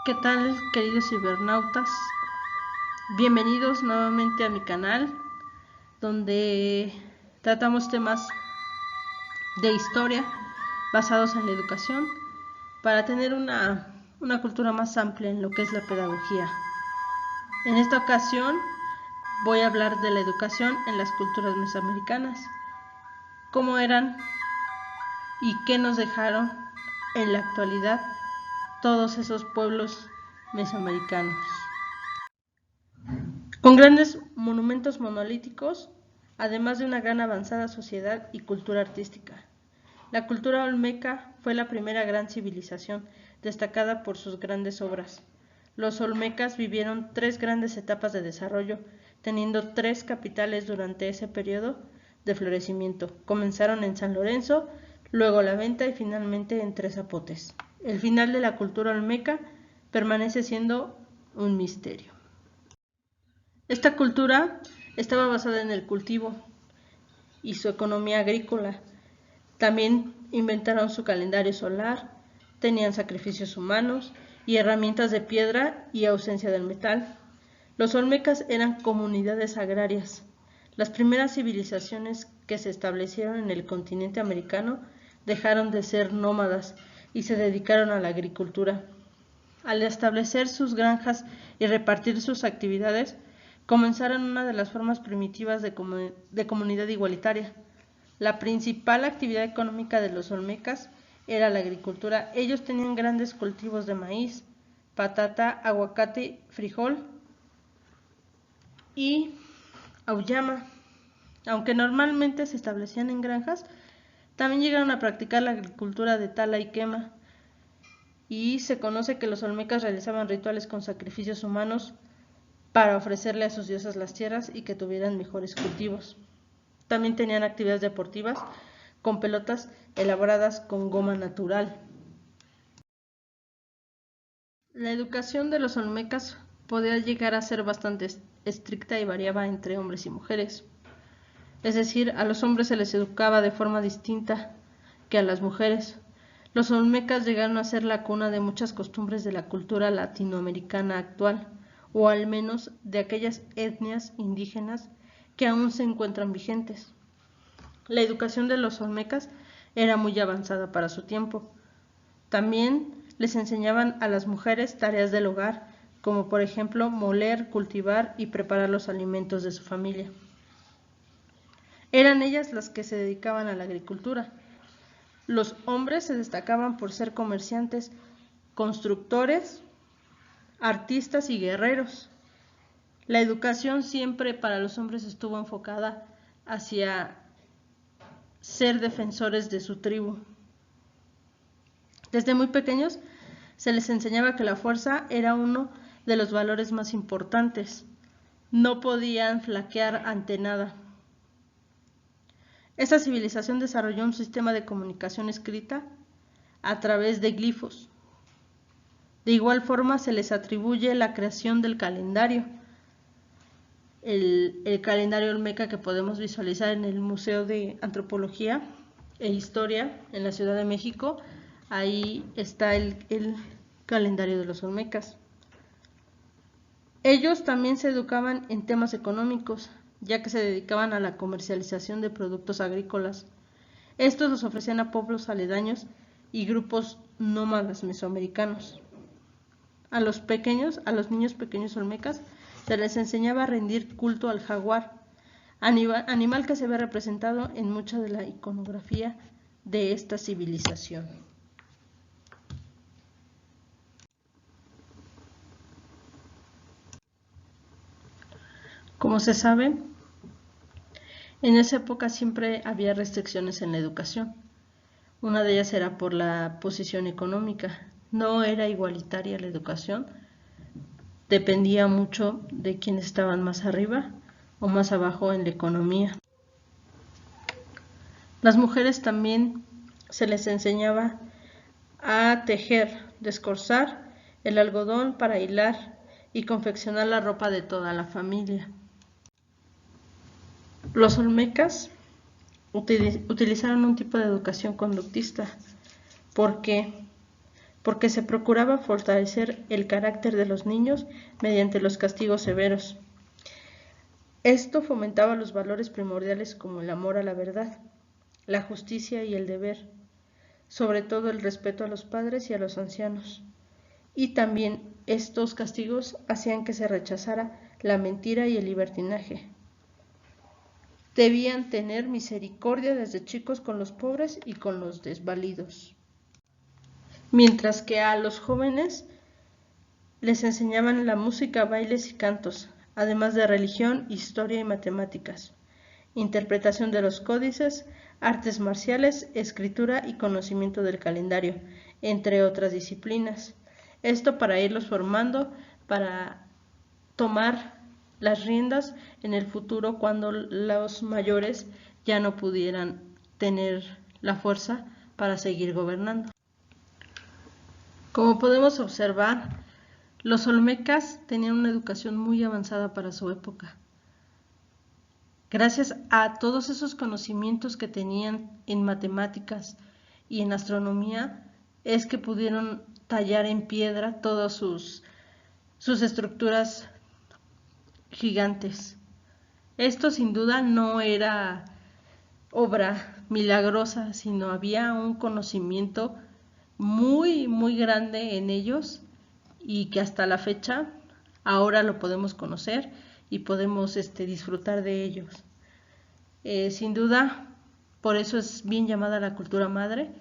¿Qué tal, queridos cibernautas? Bienvenidos nuevamente a mi canal, donde tratamos temas de historia basados en la educación para tener una cultura más amplia en lo que es la pedagogía. En esta ocasión voy a hablar de la educación en las culturas mesoamericanas, cómo eran y qué nos dejaron en la actualidad todos esos pueblos mesoamericanos. Con grandes monumentos monolíticos, además de una gran avanzada sociedad y cultura artística. La cultura olmeca fue la primera gran civilización, destacada por sus grandes obras. Los olmecas vivieron 3 grandes etapas de desarrollo, teniendo 3 capitales durante ese periodo de florecimiento. Comenzaron en San Lorenzo, luego La Venta y finalmente en Tres Zapotes. El final de la cultura olmeca permanece siendo un misterio. Esta cultura estaba basada en el cultivo y su economía agrícola. También inventaron su calendario solar, tenían sacrificios humanos y herramientas de piedra y ausencia del metal. Los olmecas eran comunidades agrarias. Las primeras civilizaciones que se establecieron en el continente americano dejaron de ser nómadas y se dedicaron a la agricultura. Al establecer sus granjas y repartir sus actividades, comenzaron una de las formas primitivas de comunidad igualitaria. La principal actividad económica de los olmecas era la agricultura. Ellos tenían grandes cultivos de maíz, patata, aguacate, frijol y auyama. Aunque normalmente se establecían en granjas, también llegaron a practicar la agricultura de tala y quema, y se conoce que los olmecas realizaban rituales con sacrificios humanos para ofrecerle a sus diosas las tierras y que tuvieran mejores cultivos. También tenían actividades deportivas con pelotas elaboradas con goma natural. La educación de los olmecas podía llegar a ser bastante estricta y variaba entre hombres y mujeres. Es decir, a los hombres se les educaba de forma distinta que a las mujeres. Los olmecas llegaron a ser la cuna de muchas costumbres de la cultura latinoamericana actual, o al menos de aquellas etnias indígenas que aún se encuentran vigentes. La educación de los olmecas era muy avanzada para su tiempo. También les enseñaban a las mujeres tareas del hogar, como por ejemplo moler, cultivar y preparar los alimentos de su familia. Eran ellas las que se dedicaban a la agricultura. Los hombres se destacaban por ser comerciantes, constructores, artistas y guerreros. La educación siempre para los hombres estuvo enfocada hacia ser defensores de su tribu. Desde muy pequeños se les enseñaba que la fuerza era uno de los valores más importantes. No podían flaquear ante nada. Esta civilización desarrolló un sistema de comunicación escrita a través de glifos. De igual forma se les atribuye la creación del calendario, el calendario olmeca que podemos visualizar en el Museo de Antropología e Historia en la Ciudad de México. Ahí está el calendario de los olmecas. Ellos también se educaban en temas económicos, ya que se dedicaban a la comercialización de productos agrícolas. Estos los ofrecían a pueblos aledaños y grupos nómadas mesoamericanos. A los niños pequeños olmecas, se les enseñaba a rendir culto al jaguar, animal que se ve representado en mucha de la iconografía de esta civilización. Como se sabe, en esa época siempre había restricciones en la educación. Una de ellas era por la posición económica. No era igualitaria la educación, dependía mucho de quienes estaban más arriba o más abajo en la economía. Las mujeres también se les enseñaba a tejer, descorzar el algodón para hilar y confeccionar la ropa de toda la familia. Los olmecas utilizaron un tipo de educación conductista porque porque se procuraba fortalecer el carácter de los niños mediante los castigos severos. Esto fomentaba los valores primordiales como el amor a la verdad, la justicia y el deber, sobre todo el respeto a los padres y a los ancianos. Y también estos castigos hacían que se rechazara la mentira y el libertinaje. Debían tener misericordia desde chicos con los pobres y con los desvalidos. Mientras que a los jóvenes les enseñaban la música, bailes y cantos, además de religión, historia y matemáticas, interpretación de los códices, artes marciales, escritura y conocimiento del calendario, entre otras disciplinas. Esto para irlos formando, para tomar las riendas en el futuro cuando los mayores ya no pudieran tener la fuerza para seguir gobernando. Como podemos observar, los olmecas tenían una educación muy avanzada para su época. Gracias a todos esos conocimientos que tenían en matemáticas y en astronomía, es que pudieron tallar en piedra todas sus estructuras gigantes. Esto sin duda no era obra milagrosa, sino había un conocimiento muy grande en ellos y que hasta la fecha ahora lo podemos conocer y podemos disfrutar de ellos. Sin duda, por eso es bien llamada la cultura madre,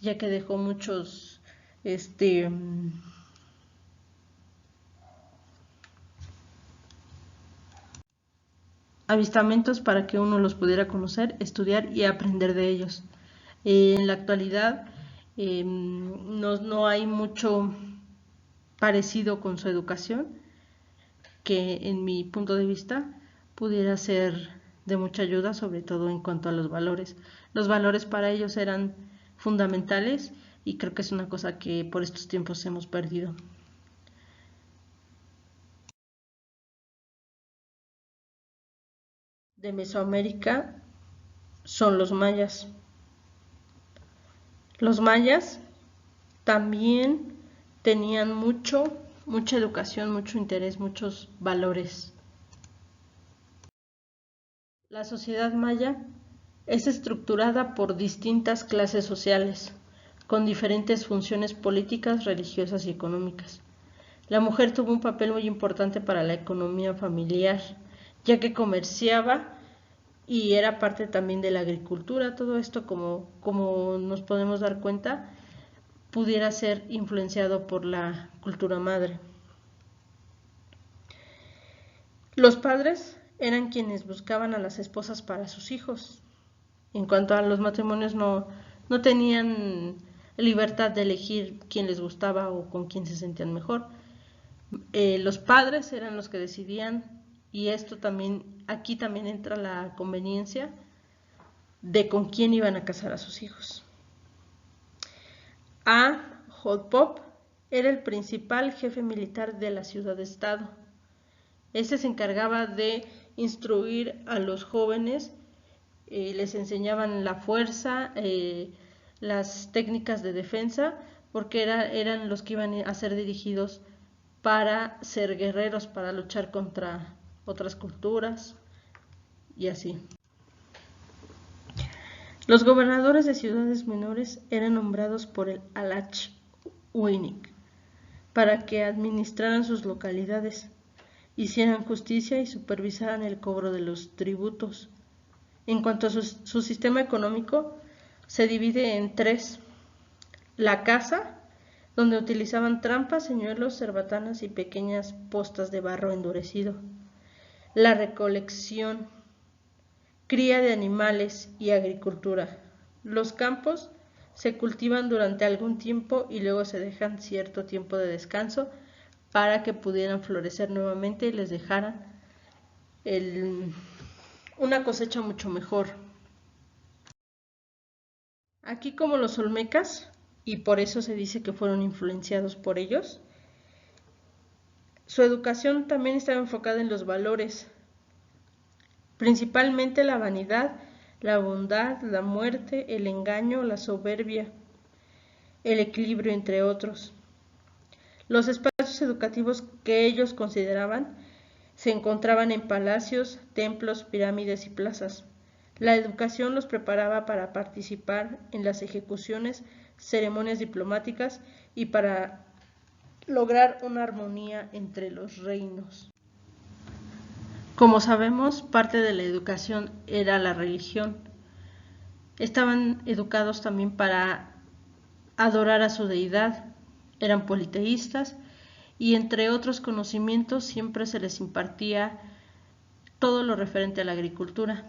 ya que dejó muchos avistamientos para que uno los pudiera conocer, estudiar y aprender de ellos. En la actualidad no hay mucho parecido con su educación, que en mi punto de vista pudiera ser de mucha ayuda, sobre todo en cuanto a los valores. Los valores para ellos eran fundamentales y creo que es una cosa que por estos tiempos hemos perdido. De Mesoamérica son los mayas. Los mayas también tenían mucha educación, mucho interés, muchos valores. La sociedad maya es estructurada por distintas clases sociales, con diferentes funciones políticas, religiosas y económicas. La mujer tuvo un papel muy importante para la economía familiar, ya que comerciaba y era parte también de la agricultura. Todo esto, como nos podemos dar cuenta, pudiera ser influenciado por la cultura madre. Los padres eran quienes buscaban a las esposas para sus hijos. En cuanto a los matrimonios, no tenían libertad de elegir quién les gustaba o con quién se sentían mejor. Los padres eran los que decidían, y esto también, aquí también entra la conveniencia de con quién iban a casar a sus hijos. Hotpop era el principal jefe militar de la ciudad-estado. Este se encargaba de instruir a los jóvenes, les enseñaban la fuerza, las técnicas de defensa, porque eran los que iban a ser dirigidos para ser guerreros, para luchar contra otras culturas y así. Los gobernadores de ciudades menores eran nombrados por el Alach Uinik para que administraran sus localidades, hicieran justicia y supervisaran el cobro de los tributos. En cuanto a su sistema económico, se divide en tres: la caza, donde utilizaban trampas, señuelos, cerbatanas y pequeñas postas de barro endurecido; la recolección, cría de animales y agricultura. Los campos se cultivan durante algún tiempo y luego se dejan cierto tiempo de descanso para que pudieran florecer nuevamente y les dejaran una cosecha mucho mejor. Aquí, como los olmecas, y por eso se dice que fueron influenciados por ellos, su educación también estaba enfocada en los valores, principalmente la vanidad, la bondad, la muerte, el engaño, la soberbia. el equilibrio, entre otros. Los espacios educativos que ellos consideraban se encontraban en palacios, templos, pirámides y plazas. La educación los preparaba para participar en las ejecuciones, ceremonias diplomáticas y para lograr una armonía entre los reinos. Como sabemos, parte de la educación era la religión. Estaban educados también para adorar a su deidad, eran politeístas y entre otros conocimientos siempre se les impartía todo lo referente a la agricultura.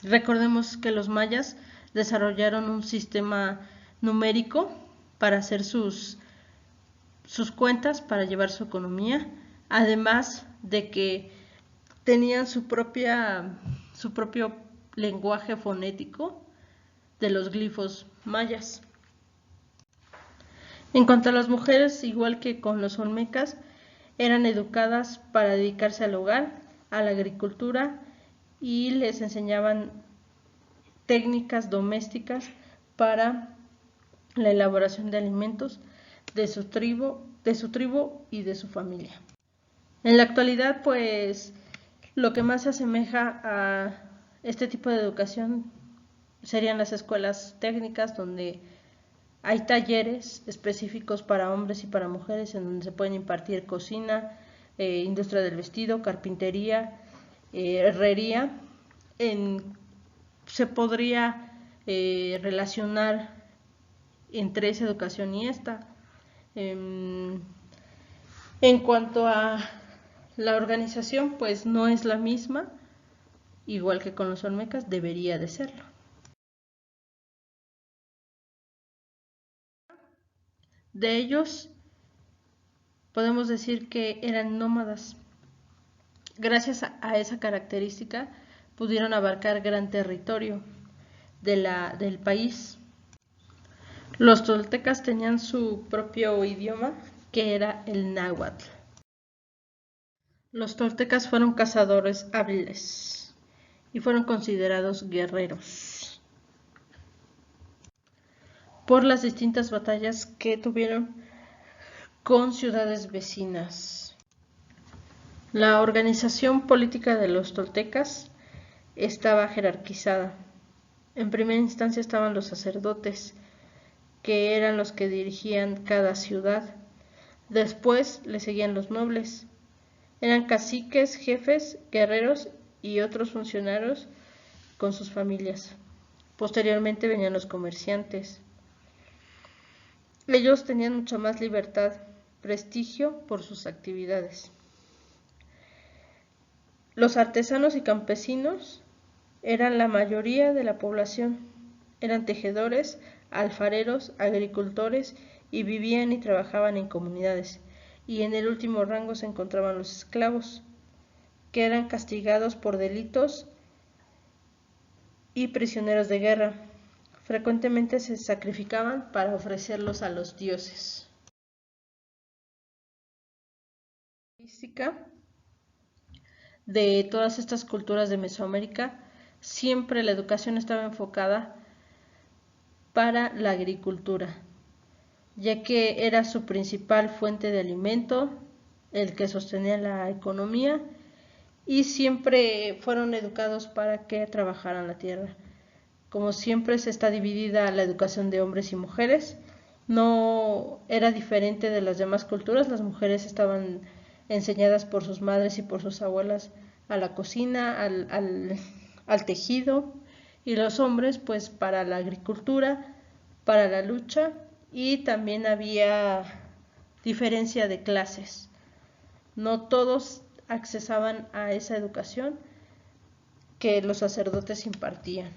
Recordemos que los mayas desarrollaron un sistema numérico para hacer sus cuentas, para llevar su economía, además de que tenían su propio lenguaje fonético de los glifos mayas. En cuanto a las mujeres, igual que con los olmecas, eran educadas para dedicarse al hogar, a la agricultura y les enseñaban técnicas domésticas para la elaboración de alimentos de su tribu y de su familia. En la actualidad, pues, lo que más se asemeja a este tipo de educación serían las escuelas técnicas, donde hay talleres específicos para hombres y para mujeres en donde se pueden impartir cocina, industria del vestido, carpintería, herrería. Se podría relacionar entre esa educación y esta. En cuanto a la organización, pues no es la misma, igual que con los olmecas, debería de serlo. De ellos podemos decir que eran nómadas. Gracias a esa característica pudieron abarcar gran territorio del país. Los toltecas tenían su propio idioma, que era el náhuatl. Los toltecas fueron cazadores hábiles y fueron considerados guerreros por las distintas batallas que tuvieron con ciudades vecinas. La organización política de los toltecas estaba jerarquizada. En primera instancia estaban los sacerdotes, que eran los que dirigían cada ciudad. Después le seguían los nobles. Eran caciques, jefes, guerreros y otros funcionarios con sus familias. Posteriormente venían los comerciantes. Ellos tenían mucha más libertad, prestigio por sus actividades. Los artesanos y campesinos eran la mayoría de la población. Eran tejedores, alfareros, agricultores y vivían y trabajaban en comunidades. Y en el último rango se encontraban los esclavos, que eran castigados por delitos y prisioneros de guerra. Frecuentemente se sacrificaban para ofrecerlos a los dioses. De todas estas culturas de Mesoamérica, siempre la educación estaba enfocada para la agricultura, ya que era su principal fuente de alimento, el que sostenía la economía, y siempre fueron educados para que trabajaran la tierra. Como siempre se está dividida la educación de hombres y mujeres, no era diferente de las demás culturas. Las mujeres estaban enseñadas por sus madres y por sus abuelas a la cocina, al tejido, y los hombres pues para la agricultura, para la lucha, y también había diferencia de clases. No todos accesaban a esa educación que los sacerdotes impartían.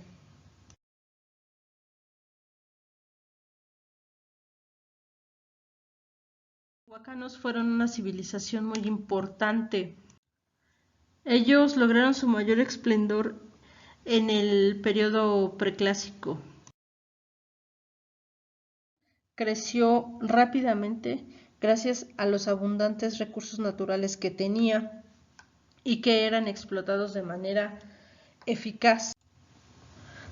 Los teotihuacanos fueron una civilización muy importante. Ellos lograron su mayor esplendor en el periodo preclásico. Creció rápidamente gracias a los abundantes recursos naturales que tenía y que eran explotados de manera eficaz.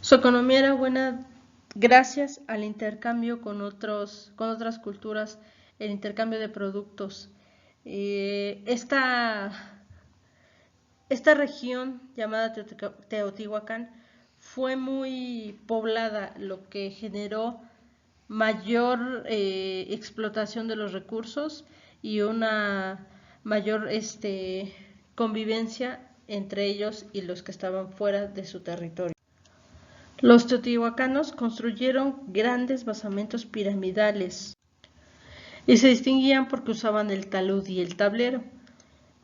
Su economía era buena gracias al intercambio con otras culturas, el intercambio de productos. Esta región llamada Teotihuacán fue muy poblada, lo que generó mayor explotación de los recursos y una mayor convivencia entre ellos y los que estaban fuera de su territorio. Los teotihuacanos construyeron grandes basamentos piramidales y se distinguían porque usaban el talud y el tablero.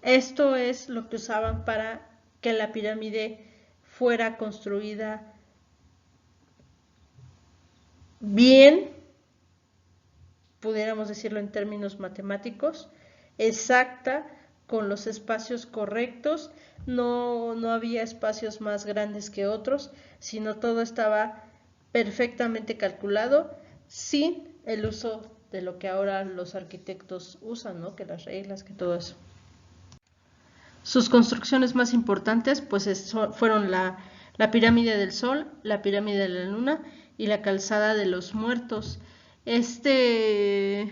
Esto es lo que usaban para que la pirámide fuera construida bien, pudiéramos decirlo en términos matemáticos, exacta, con los espacios correctos. No había espacios más grandes que otros, sino todo estaba perfectamente calculado, sin el uso de lo que ahora los arquitectos usan, ¿no? Que las reglas, que todo eso. Sus construcciones más importantes pues fueron la pirámide del Sol, la pirámide de la Luna y la calzada de los muertos. Esta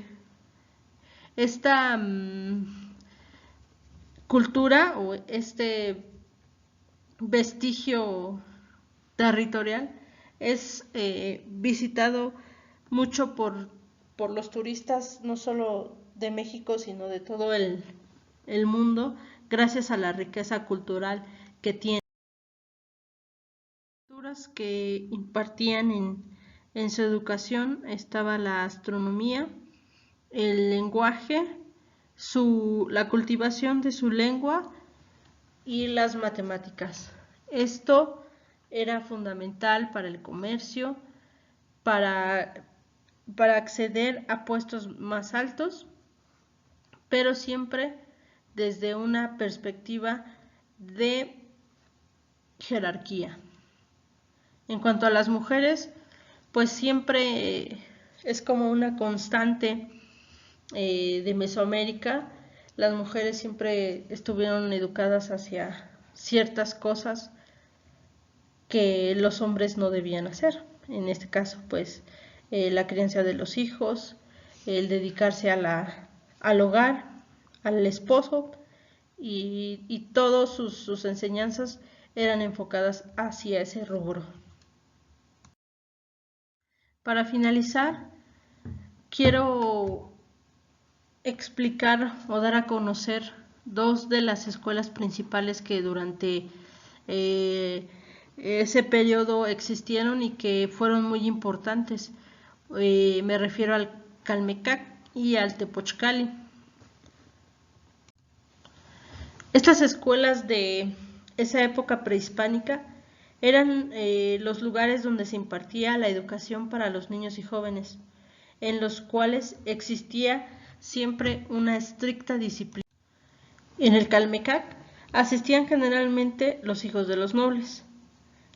cultura o este vestigio territorial es visitado mucho por los turistas, no solo de México, sino de todo el mundo, gracias a la riqueza cultural que tiene. Las culturas que impartían en su educación estaba la astronomía, el lenguaje, la cultivación de su lengua y las matemáticas. Esto era fundamental para el comercio, para acceder a puestos más altos, pero siempre desde una perspectiva de jerarquía. En cuanto a las mujeres, pues siempre es como una constante de Mesoamérica. Las mujeres siempre estuvieron educadas hacia ciertas cosas que los hombres no debían hacer. En este caso, pues la crianza de los hijos, el dedicarse al hogar, al esposo, y todas sus enseñanzas eran enfocadas hacia ese rubro. Para finalizar, quiero explicar o dar a conocer dos de las escuelas principales que durante ese periodo existieron y que fueron muy importantes. Me refiero al Calmecac y al Tepochcali. Estas escuelas de esa época prehispánica eran los lugares donde se impartía la educación para los niños y jóvenes, en los cuales existía siempre una estricta disciplina. En el Calmecac asistían generalmente los hijos de los nobles.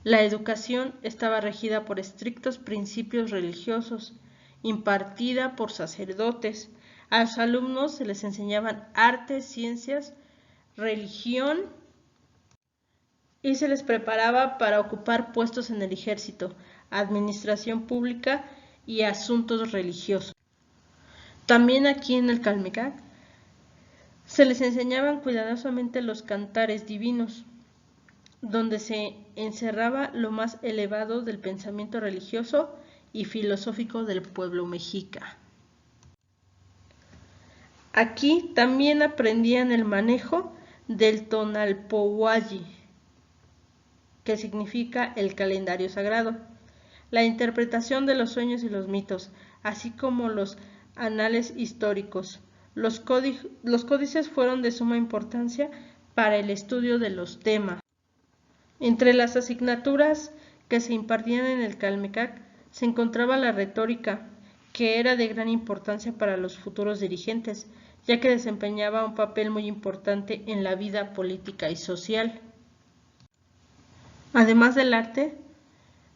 La educación estaba regida por estrictos principios religiosos, impartida por sacerdotes. A los alumnos se les enseñaban artes, ciencias, religión y se les preparaba para ocupar puestos en el ejército, administración pública y asuntos religiosos. También aquí en el Calmecac se les enseñaban cuidadosamente los cantares divinos, donde se encerraba lo más elevado del pensamiento religioso y filosófico del pueblo mexica. Aquí también aprendían el manejo del Tonalpohualli, que significa el calendario sagrado, la interpretación de los sueños y los mitos, así como los anales históricos. Los códices fueron de suma importancia para el estudio de los temas. Entre las asignaturas que se impartían en el Calmecac se encontraba la retórica, que era de gran importancia para los futuros dirigentes, ya que desempeñaba un papel muy importante en la vida política y social. Además del arte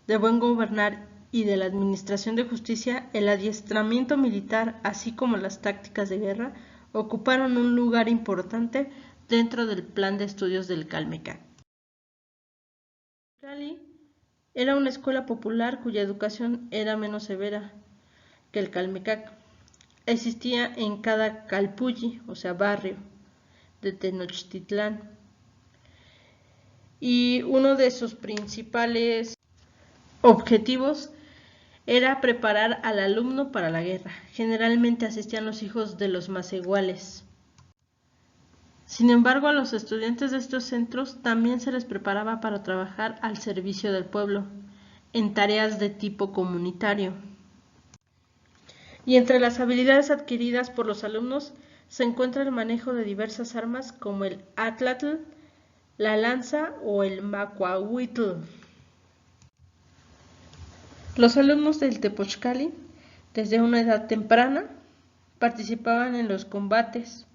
de buen gobernar y de la administración de justicia, el adiestramiento militar, así como las tácticas de guerra, ocuparon un lugar importante dentro del plan de estudios del Calmecac. Era una escuela popular cuya educación era menos severa que el Calmecac. Existía en cada calpulli, o sea, barrio de Tenochtitlán. Y uno de sus principales objetivos era preparar al alumno para la guerra. Generalmente asistían los hijos de los macehuales. Sin embargo, a los estudiantes de estos centros también se les preparaba para trabajar al servicio del pueblo, en tareas de tipo comunitario. Y entre las habilidades adquiridas por los alumnos se encuentra el manejo de diversas armas como el atlatl, la lanza o el macuahuitl. Los alumnos del Tepochcali, desde una edad temprana, participaban en los combates,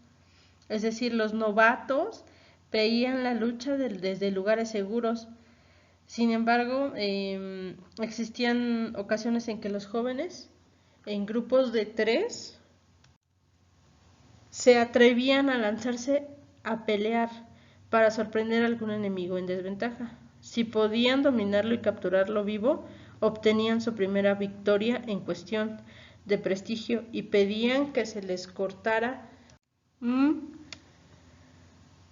es decir, los novatos veían la lucha desde lugares seguros. Sin embargo, existían ocasiones en que los jóvenes, en grupos de 3, se atrevían a lanzarse a pelear para sorprender a algún enemigo en desventaja. Si podían dominarlo y capturarlo vivo, obtenían su primera victoria en cuestión de prestigio y pedían que se les cortara un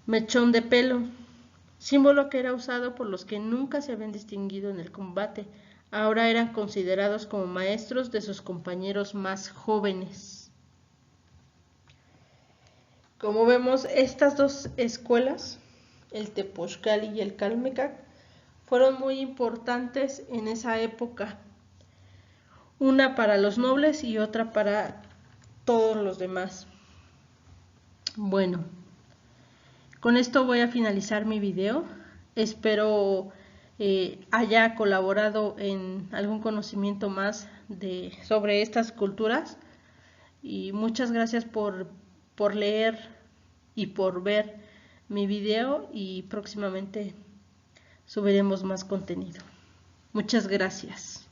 mechón de pelo, símbolo que era usado por los que nunca se habían distinguido en el combate. Ahora eran considerados como maestros de sus compañeros más jóvenes. Como vemos, estas dos escuelas, el Tepochcali y el Calmecac, fueron muy importantes en esa época. Una para los nobles y otra para todos los demás. Bueno, con esto voy a finalizar mi video. Espero haya colaborado en algún conocimiento más sobre estas culturas. Y muchas gracias por leer y por ver mi video, y próximamente subiremos más contenido. Muchas gracias.